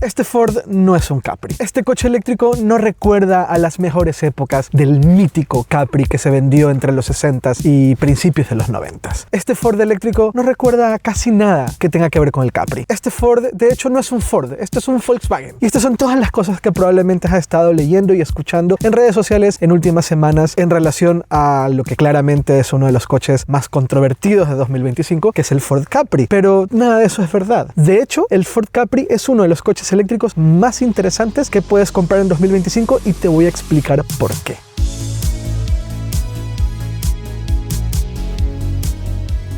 Este Ford no es un Capri. Este coche eléctrico no recuerda a las mejores épocas del mítico Capri que se vendió entre los 60s y principios de los 90s. Este Ford eléctrico no recuerda a casi nada que tenga que ver con el Capri. Este Ford, de hecho, no es un Ford, este es un Volkswagen. Y estas son todas las cosas que probablemente has estado leyendo y escuchando en redes sociales en últimas semanas en relación a lo que claramente es uno de los coches más controvertidos de 2025, que es el Ford Capri. Pero nada de eso es verdad. De hecho, el Ford Capri es uno de los coches eléctricos más interesantes que puedes comprar en 2025 y te voy a explicar por qué.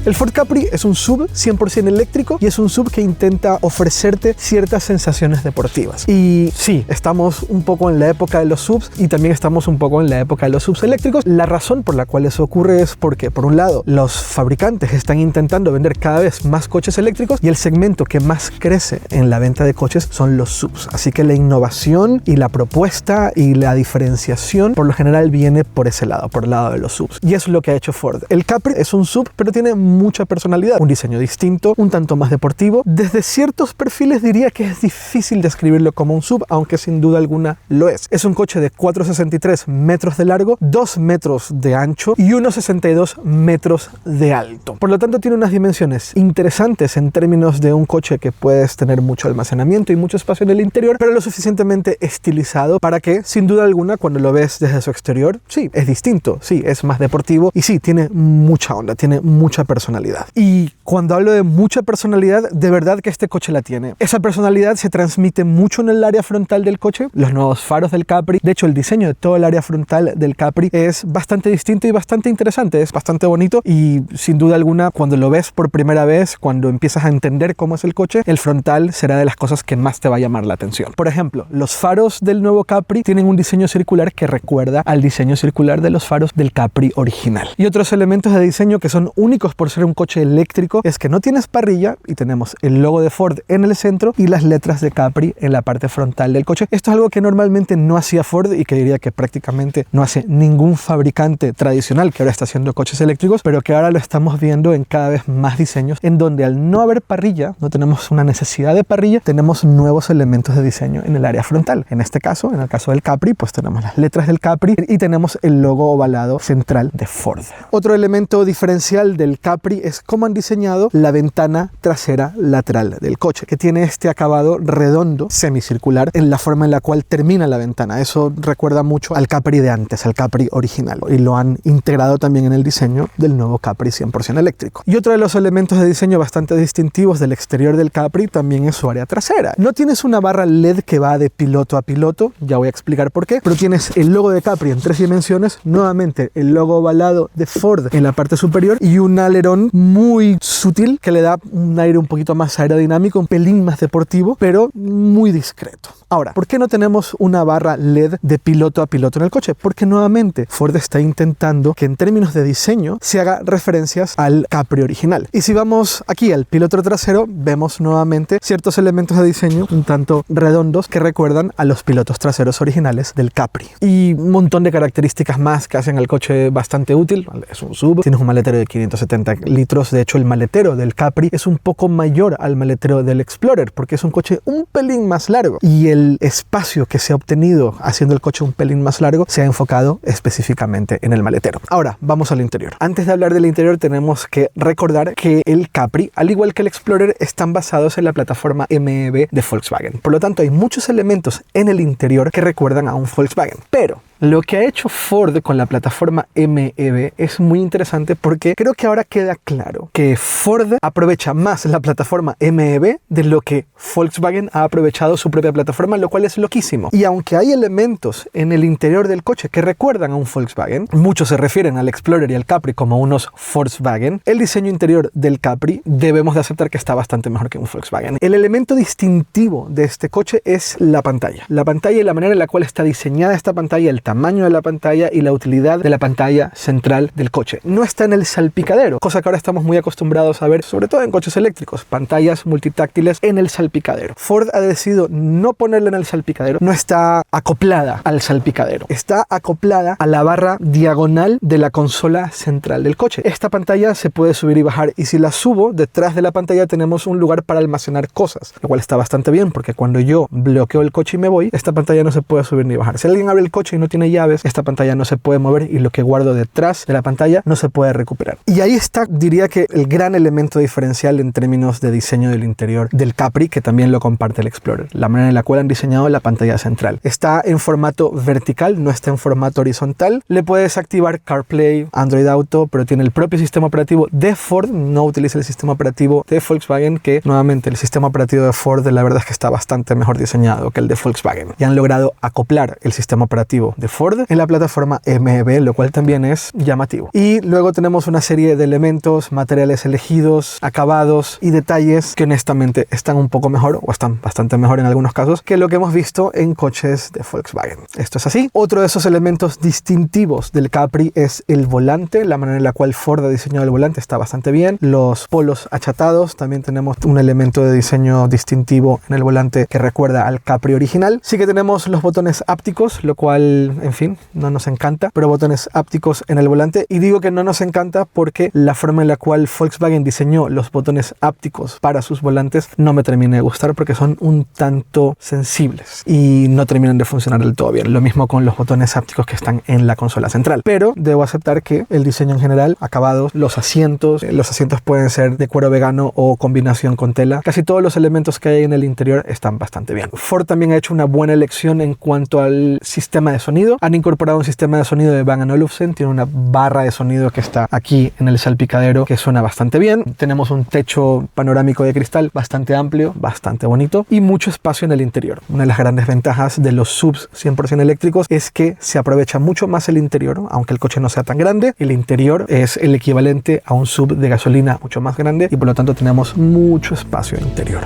El Ford Capri es un SUV 100% eléctrico y es un SUV que intenta ofrecerte ciertas sensaciones deportivas. Y sí, estamos un poco en la época de los SUVs y también estamos un poco en la época de los SUVs eléctricos. La razón por la cual eso ocurre es porque, por un lado, los fabricantes están intentando vender cada vez más coches eléctricos y el segmento que más crece en la venta de coches son los SUVs. Así que la innovación y la propuesta y la diferenciación por lo general viene por ese lado, por el lado de los SUVs. Y es lo que ha hecho Ford. El Capri es un SUV, pero tiene mucha personalidad, un diseño distinto, un tanto más deportivo. Desde ciertos perfiles diría que es difícil describirlo como un SUV, aunque sin duda alguna lo es. Es un coche de 4,63 metros de largo, 2 metros de ancho y 1,62 metros de alto. Por lo tanto, tiene unas dimensiones interesantes en términos de un coche que puedes tener mucho almacenamiento y mucho espacio en el interior, pero lo suficientemente estilizado para que, sin duda alguna, cuando lo ves desde su exterior, sí, es distinto, sí, es más deportivo y sí, tiene mucha onda, tiene mucha personalidad. Y cuando hablo de mucha personalidad, de verdad que este coche la tiene. Esa personalidad se transmite mucho en el área frontal del coche, los nuevos faros del Capri. De hecho, el diseño de todo el área frontal del Capri es bastante distinto y bastante interesante, es bastante bonito y sin duda alguna, cuando lo ves por primera vez, cuando empiezas a entender cómo es el coche, el frontal será de las cosas que más te va a llamar la atención. Por ejemplo, los faros del nuevo Capri tienen un diseño circular que recuerda al diseño circular de los faros del Capri original. Y otros elementos de diseño que son únicos por ser un coche eléctrico es que no tienes parrilla y tenemos el logo de Ford en el centro y las letras de Capri en la parte frontal del coche. Esto es algo que normalmente no hacía Ford y que diría que prácticamente no hace ningún fabricante tradicional que ahora está haciendo coches eléctricos, pero que ahora lo estamos viendo en cada vez más diseños en donde al no haber parrilla, no tenemos una necesidad de parrilla, tenemos nuevos elementos de diseño en el área frontal. En este caso, en el caso del Capri, pues tenemos las letras del Capri y tenemos el logo ovalado central de Ford. Otro elemento diferencial del Capri es cómo han diseñado la ventana trasera lateral del coche, que tiene este acabado redondo, semicircular, en la forma en la cual termina la ventana. Eso recuerda mucho al Capri de antes, al Capri original, y lo han integrado también en el diseño del nuevo Capri 100% eléctrico. Y otro de los elementos de diseño bastante distintivos del exterior del Capri también es su área trasera. No tienes una barra LED que va de piloto a piloto, ya voy a explicar por qué, pero tienes el logo de Capri en 3 dimensiones, nuevamente el logo ovalado de Ford en la parte superior y un alerón muy sutil que le da un aire un poquito más aerodinámico, un pelín más deportivo, pero muy discreto. Ahora, ¿por qué no tenemos una barra LED de piloto a piloto en el coche? Porque nuevamente Ford está intentando que en términos de diseño se haga referencias al Capri original. Y si vamos aquí al piloto trasero, vemos nuevamente ciertos elementos de diseño un tanto redondos que recuerdan a los pilotos traseros originales del Capri. Y un montón de características más que hacen al coche bastante útil. Es un SUV, tienes un maletero de 570 litros. De hecho, el maletero del Capri es un poco mayor al maletero del Explorer porque es un coche un pelín más largo y el espacio que se ha obtenido haciendo el coche un pelín más largo se ha enfocado específicamente en el maletero. Ahora, vamos al interior. Antes de hablar del interior, tenemos que recordar que el Capri, al igual que el Explorer, están basados en la plataforma MEB de Volkswagen. Por lo tanto, hay muchos elementos en el interior que recuerdan a un Volkswagen. Pero lo que ha hecho Ford con la plataforma MEB es muy interesante porque creo que ahora queda claro que Ford aprovecha más la plataforma MEB de lo que Volkswagen ha aprovechado su propia plataforma, lo cual es loquísimo. Y aunque hay elementos en el interior del coche que recuerdan a un Volkswagen, muchos se refieren al Explorer y al Capri como unos Volkswagen, el diseño interior del Capri debemos de aceptar que está bastante mejor que un Volkswagen. El elemento distintivo de este coche es la pantalla. La pantalla y la manera en la cual está diseñada esta pantalla, el tamaño de la pantalla y la utilidad de la pantalla central del coche. No está en el salpicadero, cosa que ahora estamos muy acostumbrados a ver, sobre todo en coches eléctricos, pantallas multitáctiles en el salpicadero. Ford ha decidido no ponerla en el salpicadero, no está acoplada al salpicadero, está acoplada a la barra diagonal de la consola central del coche. Esta pantalla se puede subir y bajar, y si la subo, detrás de la pantalla tenemos un lugar para almacenar cosas, lo cual está bastante bien, porque cuando yo bloqueo el coche y me voy, esta pantalla no se puede subir ni bajar. Si alguien abre el coche y no tiene llaves, esta pantalla no se puede mover y lo que guardo detrás de la pantalla no se puede recuperar. Y ahí está, diría que el gran elemento diferencial en términos de diseño del interior del Capri, que también lo comparte el Explorer, la manera en la cual han diseñado la pantalla central. Está en formato vertical, no está en formato horizontal. Le puedes activar CarPlay, Android Auto, pero tiene el propio sistema operativo de Ford, no utiliza el sistema operativo de Volkswagen, que nuevamente el sistema operativo de Ford la verdad es que está bastante mejor diseñado que el de Volkswagen. Y han logrado acoplar el sistema operativo de Ford en la plataforma MEB, lo cual también es llamativo. Y luego tenemos una serie de elementos, materiales elegidos, acabados y detalles que honestamente están un poco mejor, o están bastante mejor en algunos casos, que lo que hemos visto en coches de Volkswagen. Esto es así. Otro de esos elementos distintivos del Capri es el volante. La manera en la cual Ford ha diseñado el volante está bastante bien. Los polos achatados, también tenemos un elemento de diseño distintivo en el volante que recuerda al Capri original. Sí que tenemos los botones ápticos, lo cual, en fin, no nos encanta, pero botones ápticos en el volante. Y digo que no nos encanta porque la forma en la cual Volkswagen diseñó los botones ápticos para sus volantes no me termina de gustar, porque son un tanto sensibles y no terminan de funcionar del todo bien. Lo mismo con los botones ápticos que están en la consola central. Pero debo aceptar que el diseño en general, acabados, los asientos pueden ser de cuero vegano o combinación con tela. Casi todos los elementos que hay en el interior están bastante bien. Ford también ha hecho una buena elección en cuanto al sistema de sonido. Han incorporado un sistema de sonido de Bang & Olufsen. Tiene una barra de sonido que está aquí en el salpicadero que suena bastante bien. Tenemos un techo panorámico de cristal bastante amplio, bastante bonito, y mucho espacio en el interior. Una de las grandes ventajas de los SUVs 100% eléctricos es que se aprovecha mucho más el interior, aunque el coche no sea tan grande. El interior es el equivalente a un SUV de gasolina mucho más grande y por lo tanto tenemos mucho espacio interior.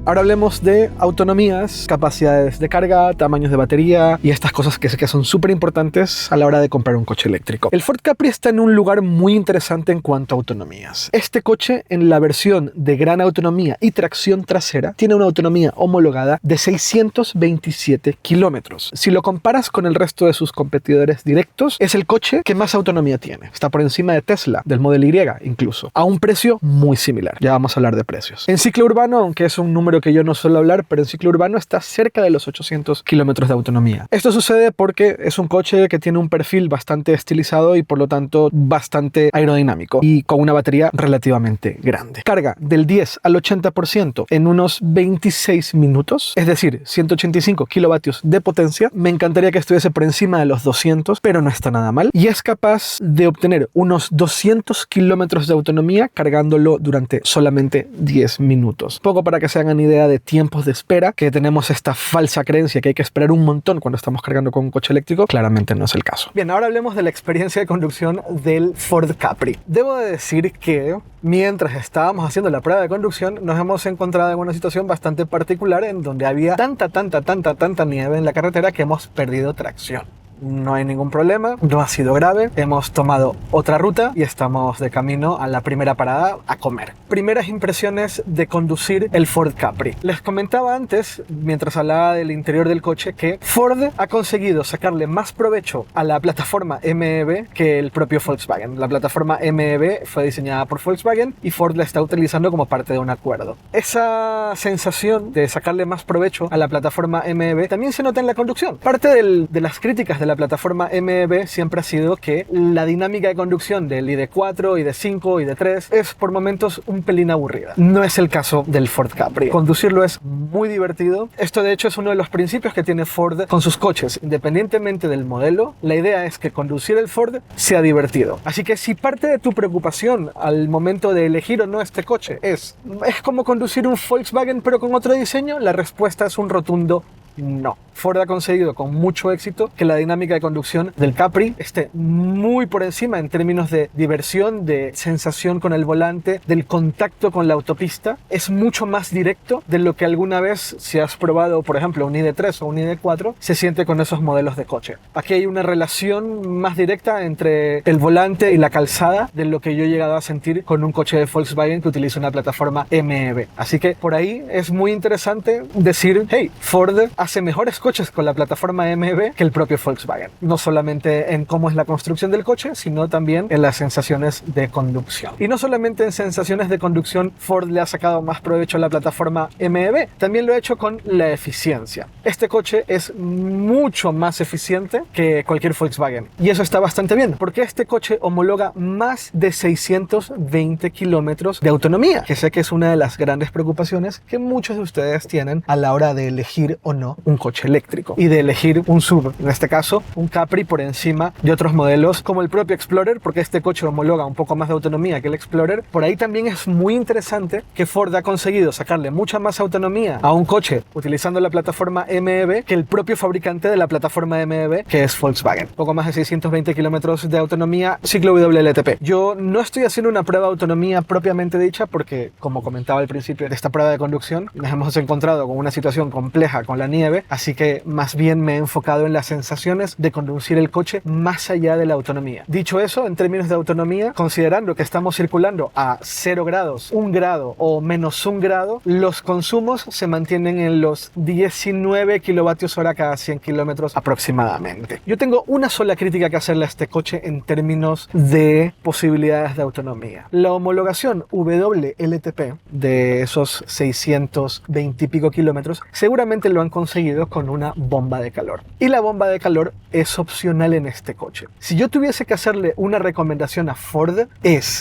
Ahora hablemos de autonomías, capacidades de carga, tamaños de batería y estas cosas que sé que son súper importantes a la hora de comprar un coche eléctrico. El Ford Capri está en un lugar muy interesante en cuanto a autonomías. Este coche, en la versión de gran autonomía y tracción trasera, tiene una autonomía homologada de 627 kilómetros. Si lo comparas con el resto de sus competidores directos, es el coche que más autonomía tiene. Está por encima de Tesla, del Model Y incluso, a un precio muy similar. Ya vamos a hablar de precios. En ciclo urbano, aunque es un número que yo no suelo hablar, pero en ciclo urbano está cerca de los 800 kilómetros de autonomía. Esto sucede porque es un coche que tiene un perfil bastante estilizado y por lo tanto bastante aerodinámico y con una batería relativamente grande. Carga del 10 al 80% en unos 26 minutos, es decir, 185 kilovatios de potencia. Me encantaría que estuviese por encima de los 200, pero no está nada mal. Y es capaz de obtener unos 200 kilómetros de autonomía cargándolo durante solamente 10 minutos. Poco para que se hagan idea de tiempos de espera, que tenemos esta falsa creencia que hay que esperar un montón cuando estamos cargando con un coche eléctrico. Claramente no es el caso. Bien, ahora hablemos de la experiencia de conducción del Ford Capri. Debo de decir que mientras estábamos haciendo la prueba de conducción nos hemos encontrado en una situación bastante particular en donde había tanta nieve en la carretera que hemos perdido tracción. No hay ningún problema, no ha sido grave. Hemos tomado otra ruta y estamos de camino a la primera parada a comer. Primeras impresiones de conducir el Ford Capri. Les comentaba antes, mientras hablaba del interior del coche, que Ford ha conseguido sacarle más provecho a la plataforma MEB que el propio Volkswagen. La plataforma MEB fue diseñada por Volkswagen y Ford la está utilizando como parte de un acuerdo. Esa sensación de sacarle más provecho a la plataforma MEB también se nota en la conducción. Parte de las críticas de la plataforma MEB siempre ha sido que la dinámica de conducción del ID4, ID5, ID3 es por momentos un pelín aburrida. No es el caso del Ford Capri. Conducirlo es muy divertido. Esto de hecho es uno de los principios que tiene Ford con sus coches. Independientemente del modelo, la idea es que conducir el Ford sea divertido. Así que si parte de tu preocupación al momento de elegir o no este coche es como conducir un Volkswagen pero con otro diseño, la respuesta es un rotundo no. Ford ha conseguido con mucho éxito que la dinámica de conducción del Capri esté muy por encima en términos de diversión, de sensación con el volante, del contacto con la autopista. Es mucho más directo de lo que alguna vez, si has probado, por ejemplo, un ID3 o un ID4, se siente con esos modelos de coche. Aquí hay una relación más directa entre el volante y la calzada de lo que yo he llegado a sentir con un coche de Volkswagen que utiliza una plataforma MEB. Así que por ahí es muy interesante decir, hey, Ford hace mejores coches con la plataforma MEB que el propio Volkswagen. No solamente en cómo es la construcción del coche, sino también en las sensaciones de conducción. Y no solamente en sensaciones de conducción Ford le ha sacado más provecho a la plataforma MEB, también lo ha hecho con la eficiencia. Este coche es mucho más eficiente que cualquier Volkswagen. Y eso está bastante bien, porque este coche homologa más de 620 kilómetros de autonomía, que sé que es una de las grandes preocupaciones que muchos de ustedes tienen a la hora de elegir o no un coche eléctrico y de elegir un SUV, en este caso un Capri, por encima de otros modelos como el propio Explorer, porque este coche homologa un poco más de autonomía que el Explorer. Por ahí también es muy interesante que Ford ha conseguido sacarle mucha más autonomía a un coche utilizando la plataforma MEB que el propio fabricante de la plataforma MEB, que es Volkswagen. Poco más de 620 kilómetros de autonomía, ciclo WLTP. Yo no estoy haciendo una prueba de autonomía propiamente dicha porque, como comentaba al principio de esta prueba de conducción, nos hemos encontrado con una situación compleja con la nieve, así que más bien me he enfocado en las sensaciones de conducir el coche más allá de la autonomía. Dicho eso, en términos de autonomía, considerando que estamos circulando a 0 grados, 1 grado o menos 1 grado, los consumos se mantienen en los 19 kilovatios hora cada 100 kilómetros aproximadamente. Yo tengo una sola crítica que hacerle a este coche en términos de posibilidades de autonomía. La homologación WLTP de esos 620 y pico kilómetros seguramente lo han conseguido con una bomba de calor. Y la bomba de calor es opcional en este coche. Si yo tuviese que hacerle una recomendación a Ford,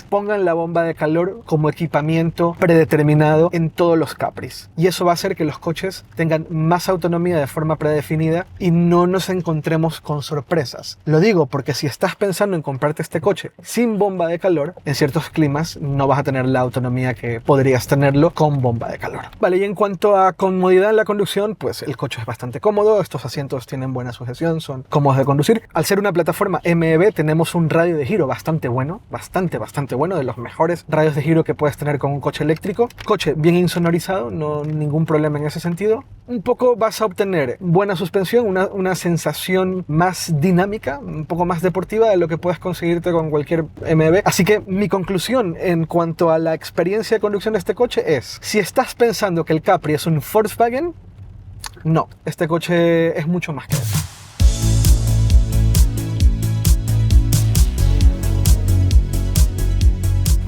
pongan la bomba de calor como equipamiento predeterminado en todos los Capris. Y eso va a hacer que los coches tengan más autonomía de forma predefinida y no nos encontremos con sorpresas. Lo digo porque si estás pensando en comprarte este coche sin bomba de calor, en ciertos climas no vas a tener la autonomía que podrías tenerlo con bomba de calor. Vale, y en cuanto a comodidad en la conducción, pues el coche es bastante cómodo, estos asientos tienen buena sujeción, son cómodos de conducir. Al ser una plataforma MEB tenemos un radio de giro bastante bueno, bastante bueno, de los mejores radios de giro que puedes tener con un coche eléctrico. Coche bien insonorizado, no ningún problema en ese sentido. Un poco vas a obtener buena suspensión, una sensación más dinámica, un poco más deportiva de lo que puedes conseguirte con cualquier MEB. Así que mi conclusión en cuanto a la experiencia de conducción de este coche es: si estás pensando que el Capri es un Volkswagen, no, este coche es mucho más que eso.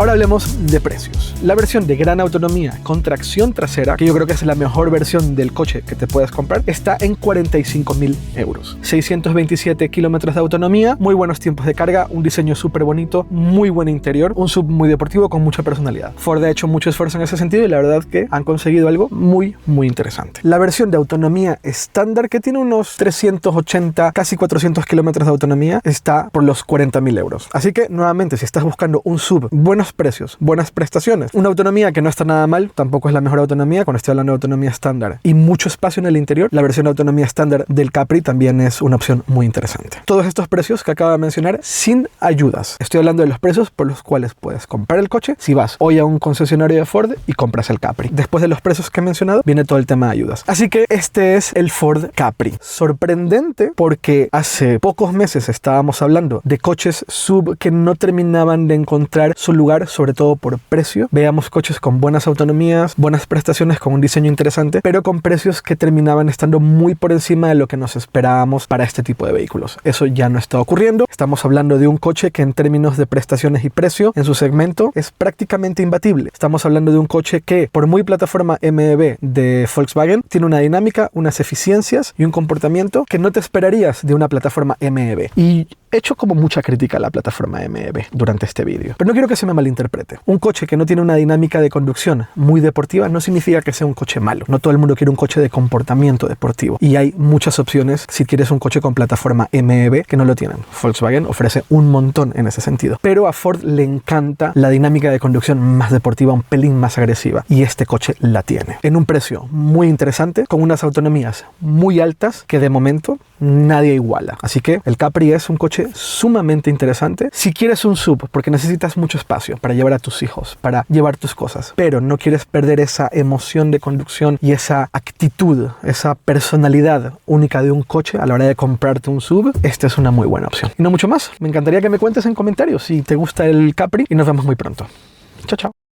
Ahora hablemos de precios. La versión de gran autonomía con tracción trasera, que yo creo que es la mejor versión del coche que te puedes comprar, está en 45.000 euros. 627 kilómetros de autonomía, muy buenos tiempos de carga, un diseño súper bonito, muy buen interior, un sub muy deportivo con mucha personalidad. Ford ha hecho mucho esfuerzo en ese sentido y la verdad que han conseguido algo muy interesante. La versión de autonomía estándar, que tiene unos 380, casi 400 kilómetros de autonomía, está por los 40.000 euros. Así que, nuevamente, si estás buscando un sub, buenos precios, buenas prestaciones, una autonomía que no está nada mal, tampoco es la mejor autonomía cuando estoy hablando de autonomía estándar, y mucho espacio en el interior, la versión de autonomía estándar del Capri también es una opción muy interesante. Todos estos precios que acabo de mencionar sin ayudas. Estoy hablando de los precios por los cuales puedes comprar el coche si vas hoy a un concesionario de Ford y compras el Capri. Después de los precios que he mencionado, viene todo el tema de ayudas. Así que este es el Ford Capri. Sorprendente porque hace pocos meses estábamos hablando de coches sub que no terminaban de encontrar su lugar, sobre todo por precio. Veamos coches con buenas autonomías, buenas prestaciones, con un diseño interesante, pero con precios que terminaban estando muy por encima de lo que nos esperábamos para este tipo de vehículos. Eso ya no está ocurriendo. Estamos hablando de un coche que en términos de prestaciones y precio en su segmento es prácticamente imbatible. Estamos hablando de un coche que, por muy plataforma MEB de Volkswagen, tiene una dinámica, unas eficiencias y un comportamiento que no te esperarías de una plataforma MEB. Y he hecho como mucha crítica a la plataforma MEB durante este vídeo, pero no quiero que se me malinterprete. malinterprete. Un coche que no tiene una dinámica de conducción muy deportiva no significa que sea un coche malo. No todo el mundo quiere un coche de comportamiento deportivo. Y hay muchas opciones si quieres un coche con plataforma MEB que no lo tienen. Volkswagen ofrece un montón en ese sentido. Pero a Ford le encanta la dinámica de conducción más deportiva, un pelín más agresiva. Y este coche la tiene. En un precio muy interesante, con unas autonomías muy altas que de momento nadie iguala. Así que el Capri es un coche sumamente interesante. Si quieres un SUV, porque necesitas mucho espacio para llevar a tus hijos, para llevar tus cosas, pero no quieres perder esa emoción de conducción y esa actitud, esa personalidad única de un coche a la hora de comprarte un SUV, esta es una muy buena opción. Y no mucho más. Me encantaría que me cuentes en comentarios si te gusta el Capri y nos vemos muy pronto. Chao, chao.